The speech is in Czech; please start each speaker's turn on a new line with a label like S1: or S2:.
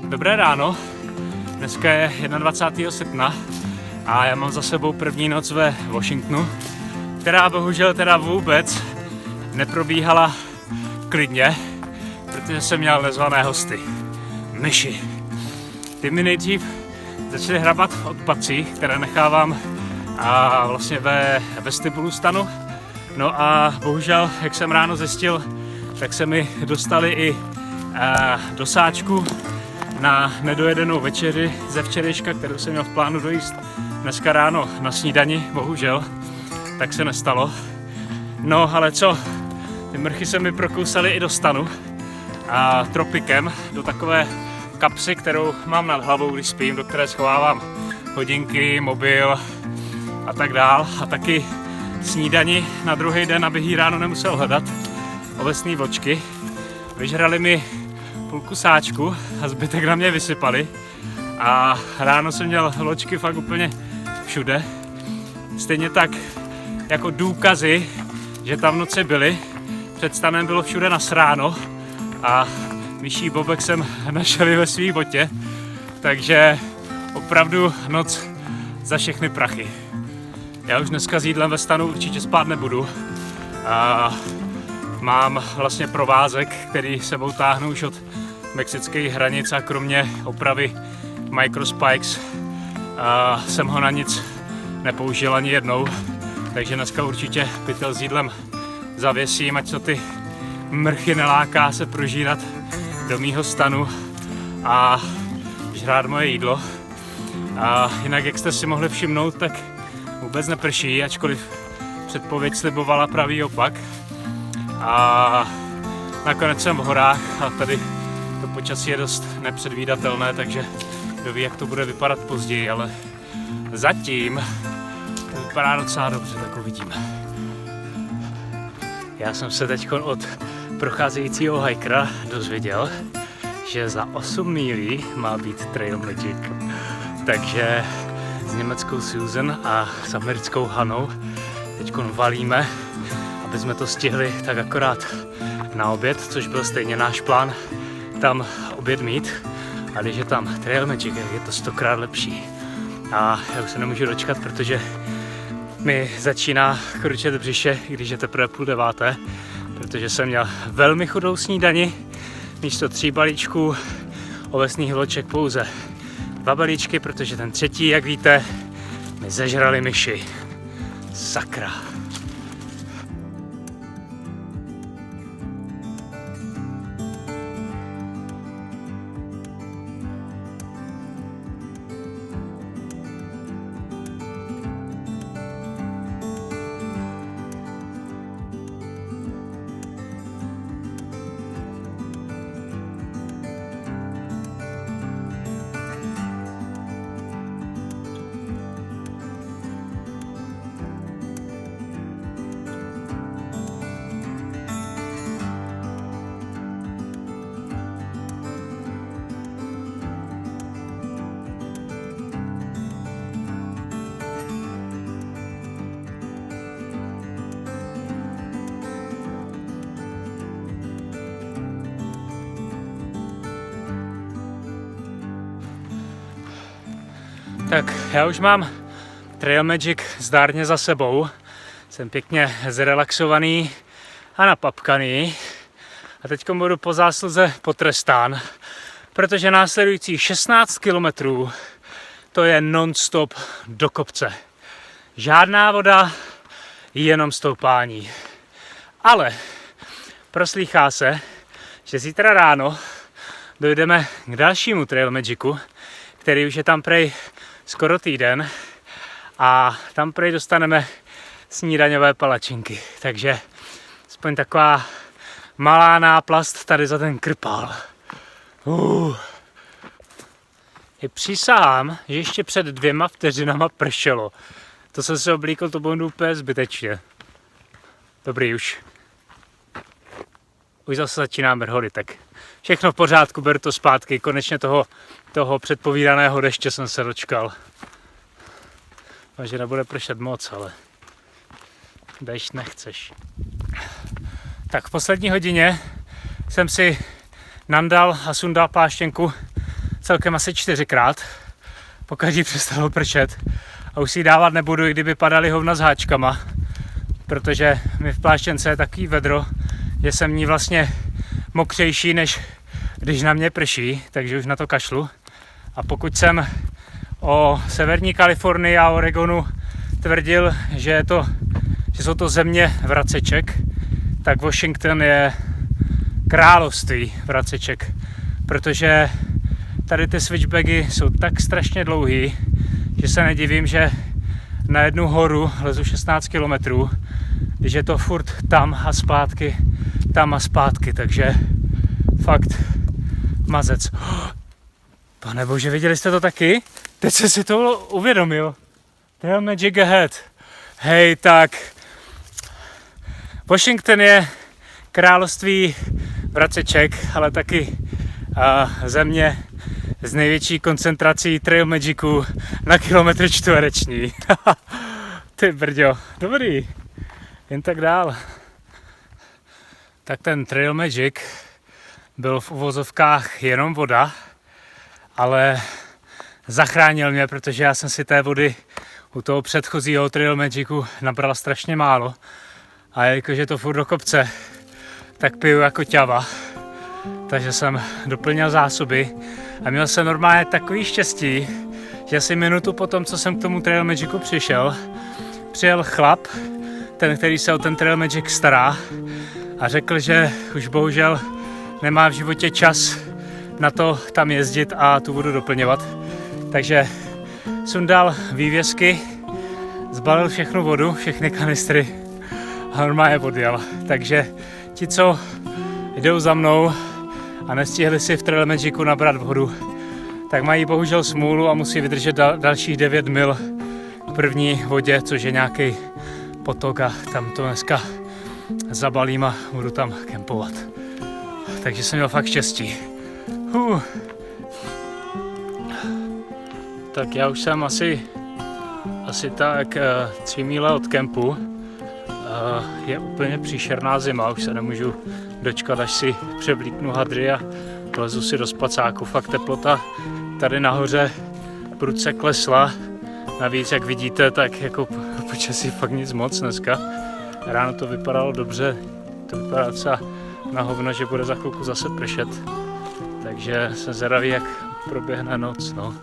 S1: Dobré ráno, dneska je 21. srpna a já mám za sebou první noc ve Washingtonu, která bohužel teda vůbec neprobíhala klidně, protože jsem měl nezvané hosty. Myši. Ty mi nejdřív začaly hrabat v odpadcích, které nechávám vlastně ve vestibulu stanu. No a bohužel, jak jsem ráno zjistil, tak se mi dostali i do sáčku na nedojedenou večeři ze včerejška, kterou jsem měl v plánu dojíst dneska ráno na snídani, bohužel, tak se nestalo. No ale co, ty mrchy se mi prokousaly i do stanu a tropikem, do takové kapsy, kterou mám nad hlavou, když spím, do které schovávám hodinky, mobil a tak dál. A taky snídani na druhý den, abych ji ráno nemusel hledat, ovesný vločky. Vyžrali mi půlku sáčku a zbytek na mě vysypali. A ráno jsem měl vločky fakt úplně všude. Stejně tak jako důkazy, že tam v noci byly. Před stanem bylo všude nasráno a myší bobek jsem našel i ve svý botě. Takže opravdu noc za všechny prachy. Já už dneska s jídlem ve stanu určitě spát nebudu. A mám vlastně provázek, který sebou táhnu už od mexických hranic a kromě opravy Microspikes jsem ho na nic nepoužil ani jednou. Takže dneska určitě pytel s jídlem zavěsím, ať to ty mrchy neláká se prožírat do mýho stanu a žrát moje jídlo. A jinak, jak jste si mohli všimnout, tak vůbec neprší, ačkoliv předpověď slibovala pravý opak. A nakonec jsem v horách a tady to počasí je dost nepředvídatelné, takže kdo ví, jak to bude vypadat později, ale zatím to vypadá docela dobře, tak uvidíme. Já jsem se teď od procházejícího hikera dozvěděl, že za 8 mílí má být Trail Magic. Takže s německou Susan a s americkou Hanou teď valíme, aby jsme to stihli tak akorát na oběd, což byl stejně náš plán tam oběd mít. A když je tam Trail Magic, je to 100krát lepší. A já už se nemůžu dočkat, protože mi začíná kručet břiše, i když je teprve 8:30, protože jsem měl velmi chudou snídani. Místo 3 balíčků ovesných vloček pouze 2 balíčky, protože ten třetí, jak víte, mi zežrali myši. Sakra. Tak já už mám Trail Magic zdárně za sebou. Jsem pěkně zrelaxovaný a napapkaný. A teď budu po zásluze potrestán, protože následujících 16 kilometrů to je non-stop do kopce. Žádná voda, jenom stoupání. Ale proslýchá se, že zítra ráno dojdeme k dalšímu Trail Magicu, který už je tam prej skoro týden a tam prej dostaneme snídaňové palačinky. Takže aspoň taková malá náplast tady za ten krpál. I přísahám, že ještě před 2 vteřinama pršelo. To jsem se oblíkl, to bylo úplně zbytečně. Dobrý už. Už zase začíná mrhody, tak všechno v pořádku, beru to zpátky. Konečně toho předpovídaného deště jsem se dočkal. A že nebude pršet moc, ale Dešť nechceš. Tak v poslední hodině jsem si nandal a sundal pláštěnku celkem asi 4krát. Pokaždý přestalo pršet a už si ji dávat nebudu, i kdyby padaly hovna s háčkama, protože mi v pláštěnce je takový vedro, že jsem ní vlastně mokřejší, než když na mě prší, takže už na to kašlu. A pokud jsem o severní Kalifornii a Oregonu tvrdil, že jsou to země vraceček, tak Washington je království vraceček, protože tady ty switchbacky jsou tak strašně dlouhý, že se nedivím, že na jednu horu lezu 16 kilometrů, když je to furt tam a zpátky, takže fakt mazec. Pane bože, viděli jste to taky? Teď jsem si to uvědomil. Trail Magic Ahead. Hej, tak Washington je království vraceček, ale taky země s největší koncentrací Trail Magicu na kilometr čtvereční. Ty brďo, dobrý, jen tak dál. Tak ten Trail Magic byl v uvozovkách jenom voda, ale zachránil mě, protože já jsem si té vody u toho předchozího Trail Magicu nabral strašně málo. A jelikož je to furt do kopce, tak piju jako ťava. Takže jsem doplnil zásoby a měl jsem normálně takový štěstí, že asi minutu po tom, co jsem k tomu Trail Magicu přišel, přijel chlap, ten, který se o ten Trail Magic stará, a řekl, že už bohužel nemá v životě čas na to tam jezdit a tu vodu doplňovat. Takže sundal vývězky, zbalil všechnu vodu, všechny kanistry a normálně odjel. Takže ti, co jdou za mnou a nestihli si v Trail Magicu nabrat vodu, tak mají bohužel smůlu a musí vydržet dalších 9 mil k první vodě, což je nějaký potok, a tam to dneska zabalím a budu tam kempovat. Takže jsem měl fakt štěstí. Tak já už jsem asi tak 3 míle od kempu. Je úplně příšerná zima, už se nemůžu dočkat, až si převlíknu hadry a lezu si do spacáku. Fakt teplota tady nahoře prudce klesla. Navíc, jak vidíte, tak jako počasí fakt nic moc dneska. Ráno to vypadalo dobře, to vypadá docela na hovno, že bude za chvilku zase pršet. Takže jsem zvědavý, jak proběhne noc. No.